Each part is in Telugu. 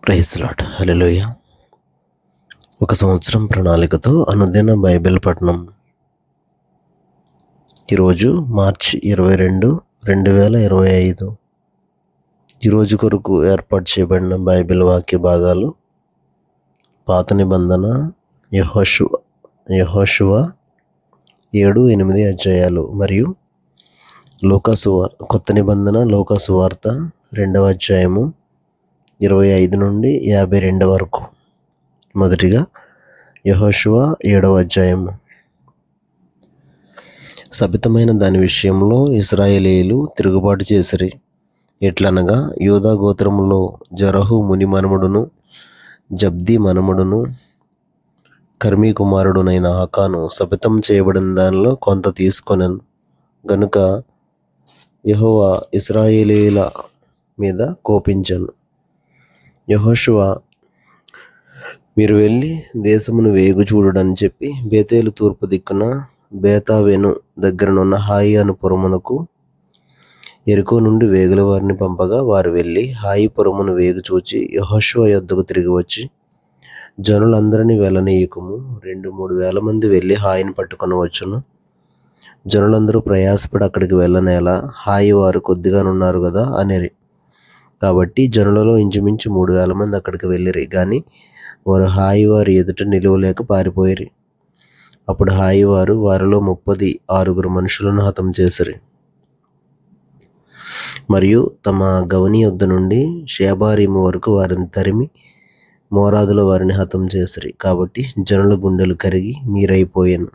Praise lord. హల్లెలూయా. ఒక సంవత్సరం ప్రణాళికతో అనుదిన బైబిల్ పఠనం. ఈరోజు మార్చి 22, 2025. ఈరోజు కొరకు ఏర్పాటు చేయబడిన బైబిల్ వాక్య భాగాలు: పాత నిబంధన యెహోషువ 7-8 అధ్యాయాలు మరియు కొత్త నిబంధన లూకా సువార్త 2వ అధ్యాయము 25 నుండి 52 వరకు. మొదటిగా యెహోషువ 7వ అధ్యాయము. శపితమైన దాని విషయంలో ఇశ్రాయేలీయులు తిరుగుబాటు చేసిరి. ఎట్లనగా, యూదా గోత్రములో జరహు ముని మనముడును జబ్ది మనముడును కర్మీ కుమారుడునైన ఆకాను శపితం చేయబడిన దానిలో కొంత తీసుకొనెను గనుక యెహోవా ఇశ్రాయేలీయుల మీద కోపించెను. యెహోషువ, మీరు వెళ్ళి దేశమును వేగు చూడుడని చెప్పి బేతేలు తూర్పు దిక్కున బేతావెను దగ్గరనున్న హాయి అను పురమునకు యెరికో నుండి వేగుల వారిని పంపగా, వారు వెళ్ళి హాయి పురమును వేగు చూచి యెహోషువ యొద్దకు తిరిగి వచ్చి, జనులందరినీ వెళ్ళనీయకుము, 2-3 వేల మంది వెళ్ళి హాయిని పట్టుకొని వచ్చును. జనులందరూ ప్రయాసపడి అక్కడికి వెళ్ళనేలా, హాయి వారు కొద్దిగానున్నారు కదా అనిరి. కాబట్టి జనులలో ఇంచుమించు 3,000 మంది అక్కడికి వెళ్ళిరి. కానీ వారు హాయి వారి ఎదుట నిలువలేక పారిపోయిరి. అప్పుడు హాయి వారు వారిలో 36 మనుషులను హతం చేసిరి మరియు తమ గవని యొద్ద నుండి షేబారీము వరకు వారిని తరిమి మోరాదులో వారిని హతం చేసిరి. కాబట్టి జనుల గుండెలు కరిగి నీరైపోయాను.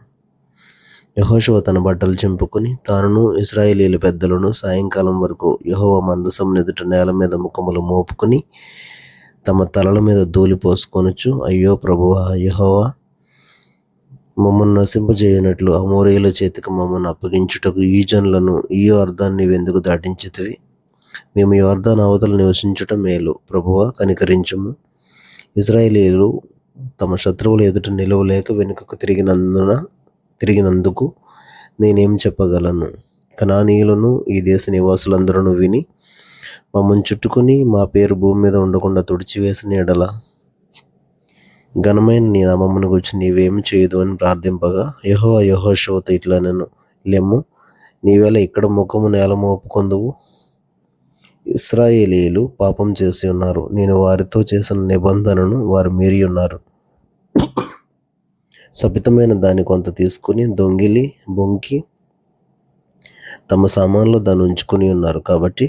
యెహోషువ తన బట్టలు చింపుకుని తానును ఇశ్రాయేలీయుల పెద్దలను సాయంకాలం వరకు యెహోవా మందసం ఎదుట నేల మీద ముఖములు మోపుకుని తమ తలల మీద ధూళి పోసుకొనుచు, అయ్యో ప్రభువా యెహోవా, మమ్మల్ని నశింపజేయనట్లు అమోరీయుల చేతికి మమ్మల్ని అప్పగించుటకు ఈ జనులను ఈ యోర్దాన్ని నీవెందుకు దాటించితివి? మేము యోర్దాను అవతల నివసించుట మేలు. ప్రభువా, కనికరించుము. ఇశ్రాయేలీయులు తమ శత్రువుల ఎదుట నిలవలేక వెనుకకు తిరిగినందుకు నేనేం చెప్పగలను? కనానీయులను ఈ దేశ నివాసులందరూ విని మమ్మల్ని చుట్టుకుని మా పేరు భూమి మీద ఉండకుండా తుడిచివేసిన ఎడల ఘనమైన నీ నామమును గురించి నీవేమి చేయదు అని ప్రార్థింపగా, యెహోవా యెహోషువతో ఇట్లనెను, లెమ్ము, నీవేళ ఇక్కడ ముఖము నేల మోపుకొందువు. ఇశ్రాయేలీయులు పాపం చేసి ఉన్నారు. నేను వారితో చేసిన నిబంధనను వారు మీరి ఉన్నారు. శపితమైన దాన్ని కొంత తీసుకుని బొంకి తమ సామాన్లో దాన్ని ఉంచుకుని ఉన్నారు. కాబట్టి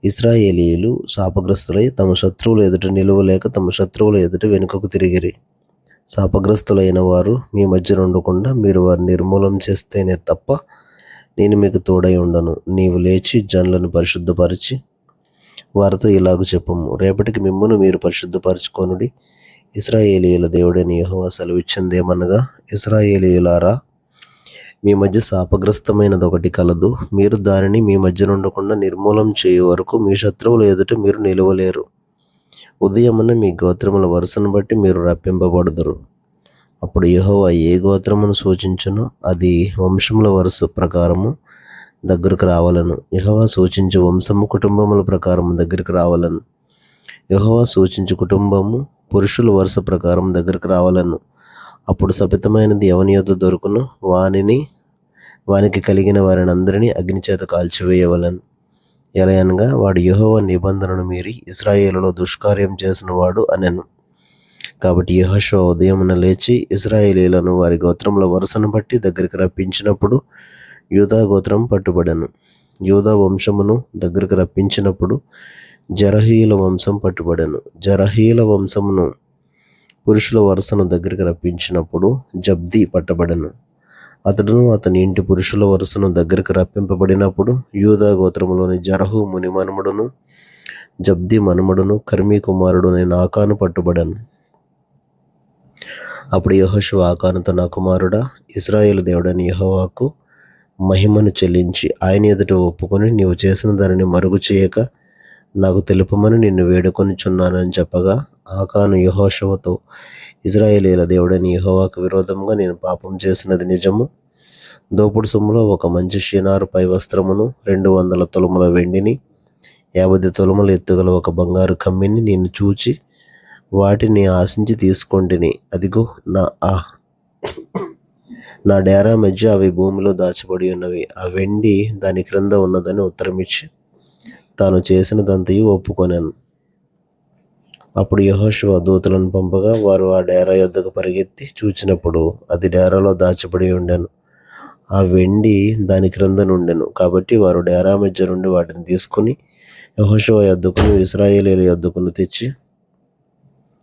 ఇశ్రాయేలీయులు శాపగ్రస్తులై తమ శత్రువుల ఎదుట నిలువలేక తమ శత్రువుల ఎదుట వెనుకకు తిరిగిరి. శాపగ్రస్తులైన వారు మీ మధ్య ఉండకుండా మీరు వారిని నిర్మూలం చేస్తేనే తప్ప నేను మీకు తోడై ఉండను. నీవు లేచి జనులను పరిశుద్ధపరిచి వారితో ఇలాగ చెప్పుము, రేపటికి మిమ్మును మీరు పరిశుద్ధపరచుకొనుడి. ఇశ్రాయేలీయుల దేవుడైన యెహోవా సెలవిచ్చిందేమనగా, ఇశ్రాయేలీయులారా, మీ మధ్య శాపగ్రస్తమైనది ఒకటి కలదు. మీరు దానిని మీ మధ్య ఉండకుండా నిర్మూలం చేయు వరకు మీ శత్రువుల ఎదుట మీరు నిలవలేరు. ఉదయమున మీ గోత్రముల వరుసను బట్టి మీరు రప్పింపబడుదురు. అప్పుడు యెహోవా ఏ గోత్రమును సూచించునో అది వంశముల వరుస ప్రకారము దగ్గరకు రావాలను. యెహోవా సూచించు వంశము కుటుంబముల ప్రకారము దగ్గరికి రావాలను. యెహోవా సూచించు కుటుంబము పురుషుల వరుస ప్రకారం దగ్గరకు రావాలను. అప్పుడు శపితమైనది ఎవని యొద్ద దొరుకును వానికి కలిగిన వారిని అందరినీ అగ్నిచేత కాల్చివేయవలను. ఎలయనగా వాడు యెహోవా నిబంధనను మీరి ఇశ్రాయేలులో దుష్కార్యం చేసిన వాడు అనెను. కాబట్టి యెహోషువ ఉదయమున లేచి ఇశ్రాయేలీయులను వారి గోత్రముల వరుసను బట్టి దగ్గరికి రప్పించినప్పుడు యూదా గోత్రం పట్టుబడెను. యూదా వంశమును దగ్గరకు రప్పించినప్పుడు జరహీయుల వంశం పట్టుబడెను. జరహీయుల వంశమును పురుషుల వరుసను దగ్గరికి రప్పించినప్పుడు జబ్ది పట్టబడెను. అతడును అతని ఇంటి పురుషుల వరుసను దగ్గరికి రప్పింపబడినప్పుడు యూదా గోత్రములోని జరహు ముని మనముడును జబ్ది మనముడును కర్మీ కుమారుడునైన ఆకాను పట్టుబడెను. అప్పుడు యెహోషువ ఆకానుతో, నా కుమారుడా, ఇశ్రాయేలు దేవుడైన యెహోవాకు మహిమను చెల్లించి ఆయన ఎదుట ఒప్పుకొని నీవు చేసిన దానిని మరుగు చేయక నాకు తెలుపమని నిన్ను వేడుకొనిచున్నానని చెప్పగా, ఆకాను యెహోషువతో, ఇశ్రాయేలీయుల దేవుడైన యెహోవాకు విరోధంగా నేను పాపం చేసినది నిజము. దోపుడు సొమ్ములో ఒక మంచి షీనారు పై వస్త్రమును 200 తులముల వెండిని 50 తులముల ఎత్తుగల ఒక బంగారు కమ్మిని నేను చూచి వాటిని ఆశించి తీసుకొంటిని. అదిగో నా డేరా మధ్య అవి భూమిలో దాచబడి ఉన్నవి. ఆ వెండి దాని క్రింద ఉన్నదని ఉత్తరమిచ్చి తాను చేసినదంతయు ఒప్పుకొనెను. అప్పుడు యెహోషువ దూతలను పంపగా వారు ఆ డేరా యొద్దకు పరిగెత్తి చూచినప్పుడు అది డేరాలో దాచబడి ఉండెను. ఆ వెండి దాని క్రింద నుండెను. కాబట్టి వారు డేరా మధ్య నుండి వాటిని తీసుకుని యెహోషువ యొద్దకును ఇశ్రాయేలీయుల యొద్దకును తెచ్చి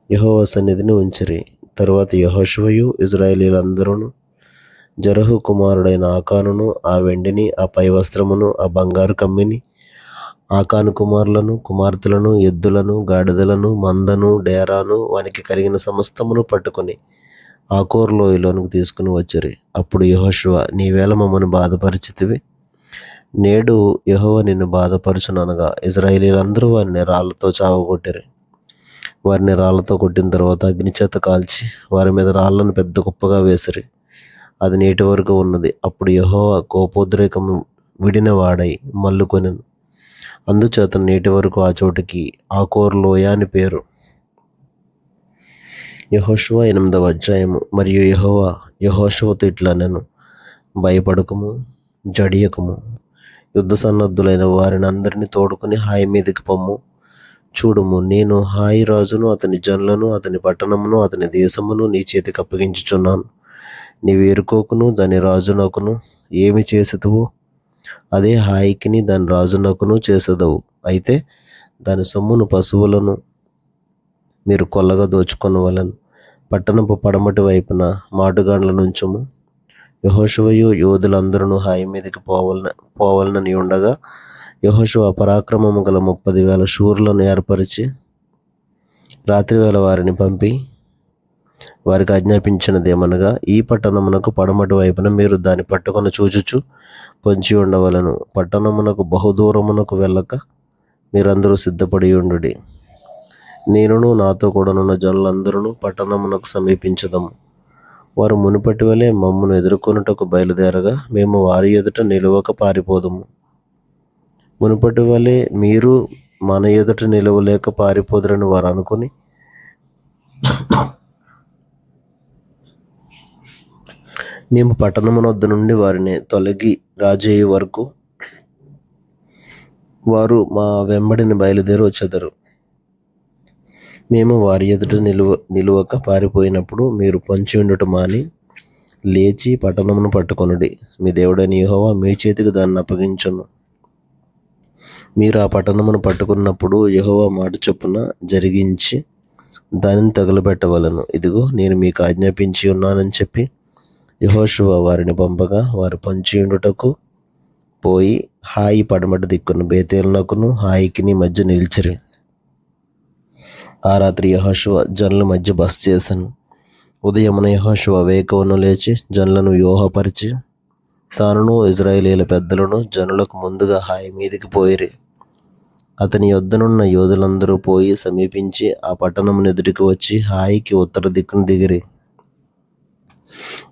యెహోవా సన్నిధిని ఉంచిరి. తరువాత యెహోషువయు ఇశ్రాయేలీయులందరూను జెరహు కుమారుడైన ఆకానును ఆ వెండిని, ఆ పై వస్త్రమును, ఆ బంగారు కమ్మిని, ఆకాను కుమారులను, కుమార్తెలను, ఎద్దులను, గాడిదలను, మందను, డేరాను, వానికి కలిగిన సమస్తమును పట్టుకొని ఆకోరు లోయలోనికి తీసుకుని వచ్చిరి. అప్పుడు యెహోషువ, నీవేళ మమ్మను బాధపరిచితివి? నేడు యెహోవా నిన్ను బాధపరచుననగా ఇశ్రాయేలీయులందరూ వారిని రాళ్లతో చావగొట్టిరి. వారిని రాళ్లతో కొట్టిన తర్వాత అగ్నిచేత కాల్చి వారి మీద రాళ్లను పెద్ద కుప్పగా వేసిరి. అది నేటి వరకు ఉన్నది. అప్పుడు యెహోవా కోపోద్రేకము విడిన వాడై మల్లుకొనెను. అందుచేత నేటి వరకు ఆ చోటికి ఆకోరు లోయ అని పేరు. యెహోషువ 8వ అధ్యాయము. మరియు యెహోవా యెహోషువతో ఇట్లనెను, భయపడకుము, జడియకుము. యుద్ధ సన్నద్ధులైన వారిని అందరినీ తోడుకుని హాయి మీదికి పొమ్ము. చూడుము, నేను హాయి రాజును, అతని జనులను, అతని పట్టణమును, అతని దేశమును నీ చేతికి అప్పగించుచున్నాను. నీవు ఎరుకోకును దాని రాజునకును ఏమి చేసేదవో అదే హాయికిని దాని రాజునకును చేసేదవు. అయితే దాని సొమ్మును పశువులను మీరు కొల్లగా దోచుకొనవలెను. పట్టణపు పడమటి వైపున మాటుగాండ్ల నుంచుము. యెహోషువయు యోధులందరూ హాయి మీదకి పోవలనని ఉండగా యెహోషువ పరాక్రమము గల 30,000 శూరులను ఏర్పరిచి రాత్రివేళ వారిని పంపి వారికి ఆజ్ఞాపించినదేమనగా, ఈ పట్టణమునకు పడమటి వైపున మీరు దాన్ని పట్టుకొని చూచుచు పొంచి ఉండవలను. పట్టణమునకు బహుదూరమునకు వెళ్ళక మీరందరూ సిద్ధపడి ఉండుడి. నేనును నాతో కూడానున్న జనులందరూ పట్టణమునకు సమీపించదము. వారు మునుపటి వలె మమ్మను ఎదుర్కొనుటకు బయలుదేరగా మేము వారి ఎదుట నిలువక పారిపోదము. మునుపటి వలె మీరు మన ఎదుట నిలవలేక పారిపోదురని వారు అనుకుని మేము పట్టణమునొద్ద నుండి వారిని తొలగి రాజయ్యే వరకు వారు మా వెంబడిని బయలుదేరి వచ్చెదరు. మేము వారి ఎదుట నిలువక పారిపోయినప్పుడు మీరు పొంచి ఉండుట మాని లేచి పట్టణమును పట్టుకొనుడి. మీ దేవుడైన యెహోవా మీ చేతికి దాన్ని అప్పగించును. మీరు ఆ పట్టణమును పట్టుకున్నప్పుడు యెహోవా మాట చొప్పున జరిగించి దానిని తగులబెట్టవలను. ఇదిగో నేను మీకు ఆజ్ఞాపించి ఉన్నానని చెప్పి యెహోషువ వారిని పంపగా వారు పొంచి ఉండుటకు పోయి హాయి పడమటి దిక్కున బేతేలునకును హాయికిని మధ్య నిలిచిరి. ఆ రాత్రి యెహోషువ జనుల మధ్య బస చేశాను. ఉదయమున యెహోషువ వేకువను లేచి జనులను వ్యూహపరిచి తానును ఇశ్రాయేలీయుల పెద్దలను జనులకు ముందుగా హాయి మీదికి పోయిరి. అతని యొద్దనున్న యోధులందరూ పోయి సమీపించి ఆ పట్టణమును ఎదుటికి వచ్చి హాయికి ఉత్తర దిక్కును దిగిరి.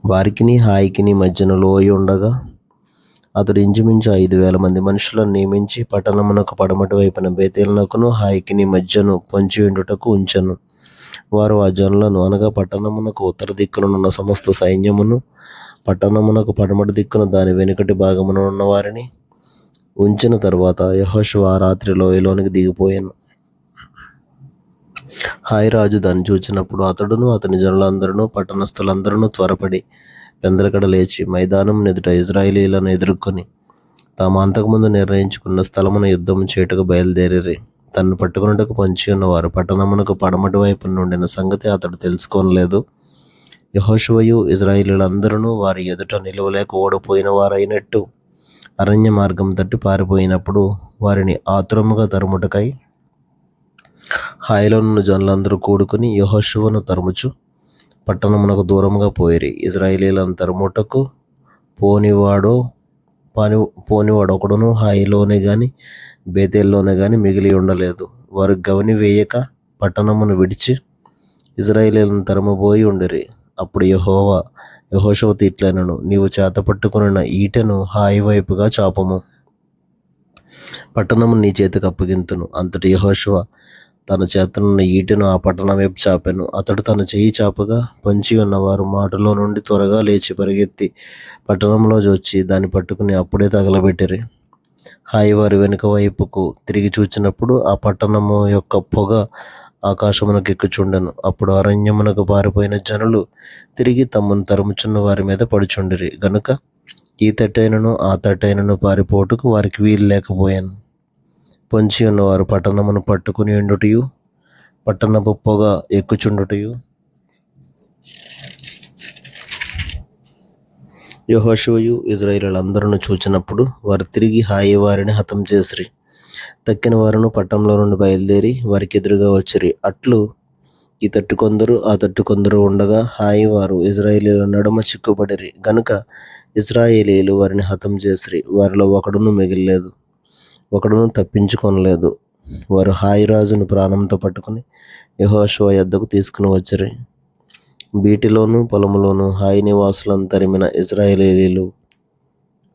వారికిని హాయికిని మధ్యన లోయ ఉండగా అతడు ఇంచుమించు 5,000 మంది మనుషులను నియమించి పట్టణమునకు పడమటి వైపున బేతేలునకును హాయికిని మధ్యను పొంచి ఉండుటకు ఉంచెను. వారు ఆ జనులను అనగా పట్టణమునకు ఉత్తర దిక్కునున్న సమస్త సైన్యమును, పట్టణమునకు పడమటి దిక్కున దాని వెనుకటి భాగమున ఉన్న వారిని ఉంచిన తరువాత యెహోషువ ఆ రాత్రి లోయలోనికి దిగిపోయాను. హాయి రాజు దాన్ని చూచినప్పుడు అతడును అతని జనులందరూ పట్టణస్థులందరూ త్వరపడి పెందలకడ లేచి మైదానం ఎదుట ఇశ్రాయేలీయులను ఎదుర్కొని తాము అంతకుముందు నిర్ణయించుకున్న స్థలమున యుద్ధము చేయుటకు బయలుదేరిరి. తన్ను పట్టుకున్నట్టుకు పొంచి ఉన్నవారు పట్టణమునకు పడమటి వైపు నుండిన సంగతి అతడు తెలుసుకోనలేదు. యెహోషువయు ఇశ్రాయేలీయులందరూ వారి ఎదుట నిలువలేక ఓడిపోయిన వారైనట్టు అరణ్య మార్గం తట్టి పారిపోయినప్పుడు వారిని ఆతురముగా తరుముటకై హాయిలో ఉన్న జనులందరూ కూడుకుని యెహోషువను తరుముచు పట్టణమునకు దూరముగా పోయిరి. ఇశ్రాయేలీయులను తరుముటకు పోనివాడొకడును హాయిలోనే గాని బేతేల్లోనే గాని మిగిలి ఉండలేదు. వారు గవని వేయక పట్టణమును విడిచి ఇశ్రాయేలీయులను తరుమబోయి ఉండిరి. అప్పుడు యెహోషువతో ఇట్లనెను, నీవు చేతపట్టుకొనిన ఈటెను హాయి వైపుగా చాపము, పట్టణము నీ చేతికి అప్పగింతును. అంతటి యెహోషువ తన చేతనున్న ఈటెను ఆ పట్టణం వైపు చాపాను. అతడు తన చెయ్యి చాపగా పొంచి ఉన్నవారు మాటలో నుండి త్వరగా లేచి పరిగెత్తి పట్టణంలో వచ్చి దాన్ని పట్టుకుని అప్పుడే తగలబెట్టిరి. హాయి వారి వెనుక వైపుకు తిరిగి చూచినప్పుడు ఆ పట్టణము యొక్క పొగ ఆకాశమునకు ఎక్కుచుండెను. అప్పుడు అరణ్యమునకు పారిపోయిన జనులు తిరిగి తమను తరుముచున్న వారి మీద పడుచుండిరి గనుక ఈ తట్టైనను ఆ తట్టైనను పారిపోటుకు వారికి వీలు లేకపోయాను. పొంచి ఉన్నవారు పట్టణమును పట్టుకుని ఉండుటయు పట్టణపు పొగ ఎక్కుచుండుటయు యెహోషువయు ఇశ్రాయేలీయులందరూ చూచినప్పుడు వారు తిరిగి హాయి వారిని హతం చేసిరి. తక్కిన వారును పట్టణంలో నుండి బయలుదేరి వారికి ఎదురుగా వచ్చిరి. అట్లు ఈ తట్టు కొందరు ఆ తట్టు కొందరు ఉండగా హాయి వారు ఇశ్రాయేలీయుల నడుమ చిక్కుపడిరి గనుక ఇశ్రాయేలీయులు వారిని హతం చేసిరి. వారిలో ఒకడును మిగిలలేదు, ఒకడును తప్పించుకొనలేదు. వారు హాయి రాజును ప్రాణంతో పట్టుకుని యెహోషువ యొద్దకు తీసుకుని వచ్చిరి. బీటిలోను పొలములోను హాయి నివాసులను తరిమిన ఇశ్రాయేలీయులు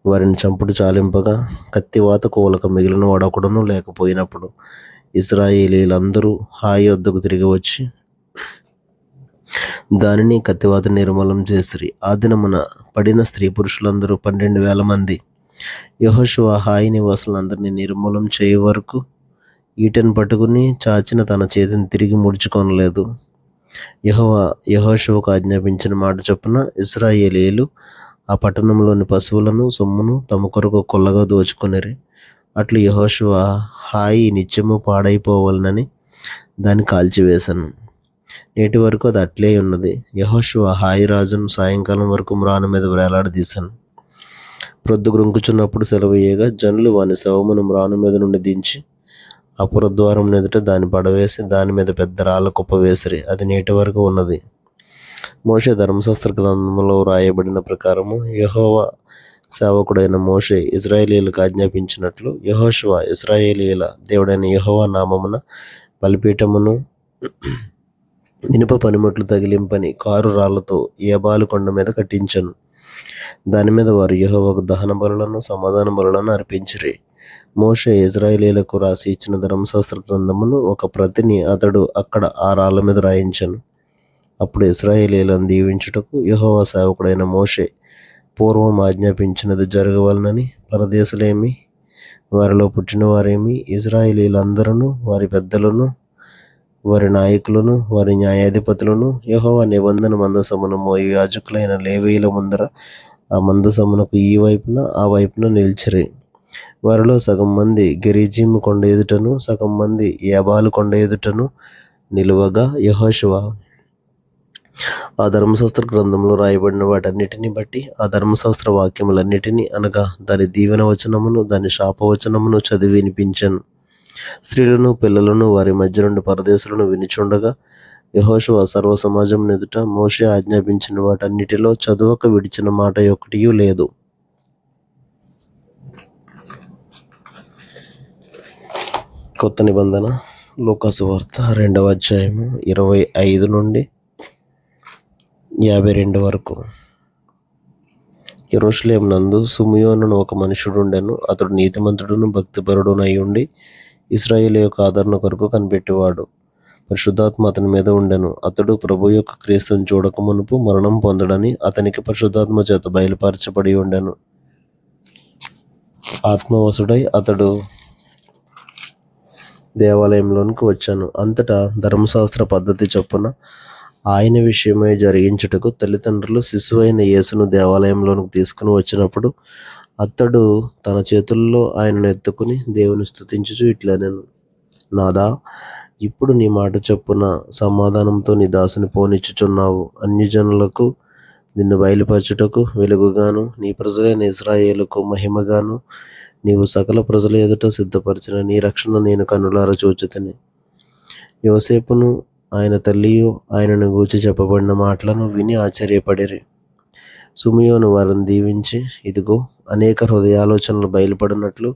వారిని చంపుడు చాలింపగా కత్తివాత కూలక మిగిలిన వాడొకడును లేకపోయినప్పుడు ఇశ్రాయేలీయులందరూ హాయి యొద్దకు తిరిగి వచ్చి దానిని కత్తివాత నిర్మూలం చేసిరి. ఆ దినమున పడిన స్త్రీ పురుషులందరూ 12,000 మంది. యెహోషువ హాయి నివాసులందరినీ నిర్మూలం చేయు వరకు ఈటెను పట్టుకుని చాచిన తన చేతిని తిరిగి ముడుచుకొనలేదు. యెహోషువకు ఆజ్ఞాపించిన మాట చొప్పున ఇశ్రాయేలీయులు ఆ పట్టణంలోని పశువులను సొమ్మును తమ కొరకు కొల్లగా దోచుకొనిరి. అట్లు యెహోషువ హాయి నిత్యము పాడైపోవాలనని దాన్ని కాల్చివేశాను. నేటి వరకు అది అట్లే ఉన్నది. యెహోషువ హాయి రాజును సాయంకాలం వరకు మ్రాను మీద వేలాడదీశాను. ప్రొద్దు గ్రుంకుచున్నప్పుడు సెలవయ్యగా జనులు వాని శవమును మ్రాను మీద నుండి దించి ఆ పురద్వారం ఎదుట దాన్ని పడవేసి దాని మీద పెద్ద రాళ్ళ కుప్ప వేసిరి. అది నేటి వరకు ఉన్నది. మోషే ధర్మశాస్త్ర గ్రంథంలో రాయబడిన ప్రకారము యెహోవా సేవకుడైన మోషే ఇశ్రాయేలీయులకు ఆజ్ఞాపించినట్లు యెహోషువ ఇశ్రాయేలీయుల దేవుడైన యెహోవా నామమున బలిపీఠమును ఇనుప పనిముట్లు తగిలింపని కారు రాళ్లతో ఏబాలు కొండ మీద కట్టించెను. దాని మీద వారు యెహోవాకు దహన బలులను సమాధాన బలులను అర్పించిరి. మోషే ఇశ్రాయేలీయులకు రాసి ఇచ్చిన ధర్మశాస్త్ర గ్రంథమును ఒక ప్రతిని అతడు అక్కడ ఆ రాళ్ల మీద రాయించెను. అప్పుడు ఇశ్రాయేలీయులను దీవించుటకు యెహోవా సేవకుడైన మోషే పూర్వం ఆజ్ఞాపించినది జరగవలనని పరదేశులేమి వారిలో పుట్టిన వారేమి ఇశ్రాయేలీయులందరూ వారి పెద్దలను వారి నాయకులను వారి న్యాయాధిపతులను యెహోవా నిబంధన మందసమును మోయు యాజకులైన లేవీయుల ముందర ఆ మందసమునకు ఈ వైపున ఆ వైపున నిలిచిరి. వారిలో సగం మంది గెరిజీము కొండ ఎదుటను సగం మంది ఏబాలు కొండ ఎదుటను నిలువగా యెహోషువ ఆ ధర్మశాస్త్ర గ్రంథంలో రాయబడిన వాటన్నిటిని బట్టి ఆ ధర్మశాస్త్ర వాక్యములన్నిటినీ అనగా దాని దీవెన వచనమును దాని శాపవచనమును చదివి వినిపించాను. స్త్రీలను పిల్లలను వారి మధ్య నుండి పరదేశులను వినిచుండగా యెహోషువ సర్వ సమాజం ఎదుట మోషే ఆజ్ఞాపించిన వాటన్నిటిలో చదువక విడిచిన మాట ఒక్కటియూ లేదు. కొత్త నిబంధన లూకా సువార్త 2వ అధ్యాయము 25 నుండి 52 వరకు. యెరూషలేము నందు సిమియోను ఒక మనుషుడు ఉండెను. అతడు నీతిమంతుడును భక్తిపరుడునై ఉండి ఇశ్రాయేలు యొక్క ఆదరణ కొరకు కనిపెట్టేవాడు. పరిశుద్ధాత్మ అతని మీద ఉండెను. అతడు ప్రభు యొక్క క్రీస్తుని చూడక మునుపు మరణం పొందడని అతనికి పరిశుద్ధాత్మ చేత బయలుపరచబడి ఉండెను. ఆత్మవశుడై అతడు దేవాలయంలోనికి వచ్చాను. అంతటా ధర్మశాస్త్ర పద్ధతి చొప్పున ఆయన విషయమై జరిగించుటకు తల్లిదండ్రులు శిశువైన యేసును దేవాలయంలోనికి తీసుకుని వచ్చినప్పుడు అతడు తన చేతుల్లో ఆయనను ఎత్తుకుని దేవుని స్తుతించుచు ఇట్లనెను: నాదా, ఇప్పుడు నీ మాట చొప్పున సమాధానంతో నీ దాసుని పోనిచ్చుచున్నావు. అన్యజనులకు నిన్ను బయలుపరచుటకు వెలుగుగాను నీ ప్రజలైన ఇశ్రాయేలుకు మహిమగాను నీవు సకల ప్రజల ఎదుట సిద్ధపరిచిన నీ రక్షణ నేను కన్నులారా చూచితిని. యోసేపును ఆయన తల్లియు ఆయనను గూర్చి చెప్పబడిన మాటలను విని ఆశ్చర్యపడిరి. సిమియోను వారిని దీవించి, ఇదిగో, అనేక హృదయాలోచనలు బయలుపడినట్లు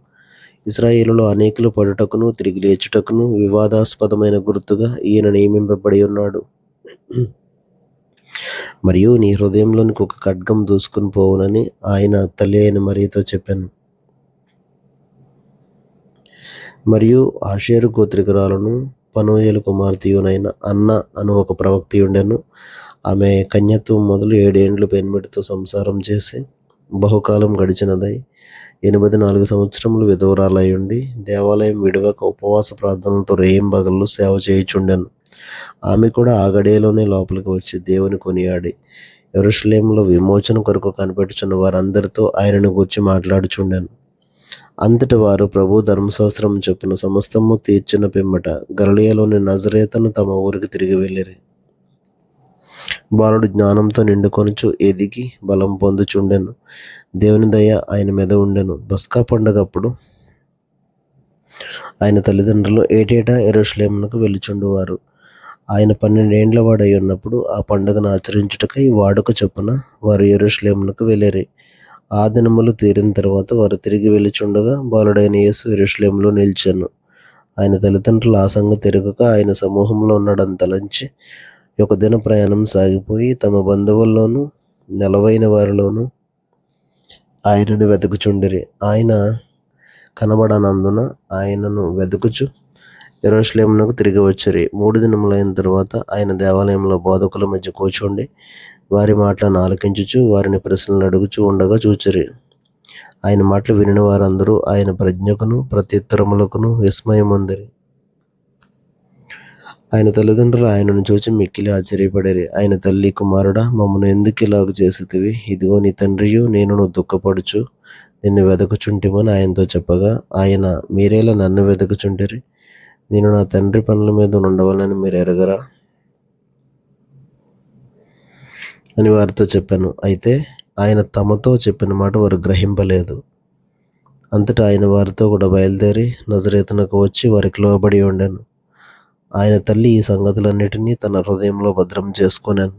ఇశ్రాయేలులో అనేకులు పడుటకును తిరిగి లేచుటకును వివాదాస్పదమైన గుర్తుగా ఈయన నియమింపబడి ఉన్నాడు. మరియు నీ హృదయంలోనికి ఒక ఖడ్గం దూసుకుని పోవునని ఆయన తల్లి అయిన మరియతో చెప్పాను. మరియు ఆషేరు గోత్రికురాలను పనూయేలు కుమార్తెయునైన అన్న అను ఒక ప్రవక్తి ఉండెను. ఆమె కన్యత్వం మొదలు 7 ఏండ్లు పెనిమిటితో సంసారం చేసి బహుకాలం గడిచినదై 84 సంవత్సరములు విధవరాలై ఉండి దేవాలయం విడవక ఉపవాస ప్రార్థనలతో రేయింబగళ్ళు సేవ చేయుచుండెను. ఆమె కూడా ఆ గడియలోనే లోపలికి వచ్చి దేవుని కొనియాడి యెరూషలేములో విమోచన కొరకు కనిపెట్టుచున్న వారందరితో ఆయనను గూర్చి మాట్లాడుచుండెను. అంతటి వారు ప్రభు ధర్మశాస్త్రం చొప్పున సమస్తము తీర్చిన పిమ్మట గలిలయలోని నజరేతును తమ ఊరికి తిరిగి వెళ్ళిరి. బాలుడు జ్ఞానంతో నిండుకొనుచు ఎదిగి బలం పొందుచుండెను. దేవుని దయ ఆయన మీద ఉండెను. పస్కా పండగప్పుడు ఆయన తల్లిదండ్రులు ఏటేటా యెరూషలేమునకు వెళ్ళుచుండువారు. ఆయన 12 ఏండ్ల వాడై ఉన్నప్పుడు ఆ పండుగను ఆచరించుటకై వాడుక చొప్పున వారు యెరూషలేమునకు వెళ్ళిరి. ఆ దినములు తీరిన తర్వాత వారు తిరిగి వెళ్ళుచుండగా బాలుడైన యేసు యెరూషలేములో నిలిచెను. ఆయన తల్లిదండ్రులు ఆ సంగతి ఎరుగక ఆయన సమూహంలో ఉన్నాడని తలంచి ఒక దిన ప్రయాణం సాగిపోయి తమ బంధువుల్లోనూ నెలవైన వారిలోనూ ఆయనను వెతుకుచుండిరి. ఆయన కనబడనందున ఆయనను వెతుకుచు యెరూషలేమునకు తిరిగి వచ్చిరి. 3 దినములైన తరువాత ఆయన దేవాలయంలో బోధకుల మధ్య కూర్చుండి వారి మాటలను ఆలకించుచు వారిని ప్రశ్నలు అడుగుచూ ఉండగా చూచిరి. ఆయన మాటలు వినిన వారందరూ ఆయన ప్రజ్ఞకును ప్రత్యుత్తరములకును విస్మయమొందిరి. ఆయన తల్లిదండ్రులు ఆయనను చూచి మిక్కిలి ఆశ్చర్యపడిరి. ఆయన తల్లి, కుమారుడా, మమ్మను ఎందుకు ఇలాగ చేసితివి? ఇదిగో నీ తండ్రియు నేనును దుఃఖపడుచు నిన్ను వెదకుచుంటిమని ఆయనతో చెప్పగా ఆయన, మీరేలా నన్ను వెదకుచుంటిరి? నేను నా తండ్రి పనుల మీద ఉండవాలని మీరు ఎరగరా అని వారితో చెప్పాను. అయితే ఆయన తమతో చెప్పిన మాట వారు గ్రహింపలేదు. అంతటా ఆయన వారితో కూడా బయలుదేరి నజరేతునకు వచ్చి వారికి లోబడి ఉండెను. ఆయన తల్లి ఈ సంగతులన్నిటినీ తన హృదయంలో భద్రం చేసుకొనెను.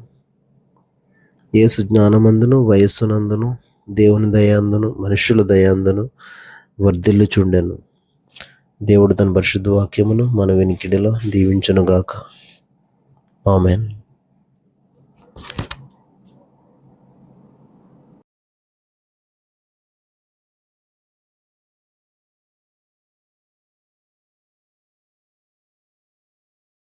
యేసు జ్ఞానమందును వయస్సునందును దేవుని దయాందును మనుష్యుల దయాందును వర్ధిల్లుచుండెను. దేవుడు తన పరిశుద్ధ వాక్యమును మన వినికిడిలో దీవించునుగాక. ఆమేన్.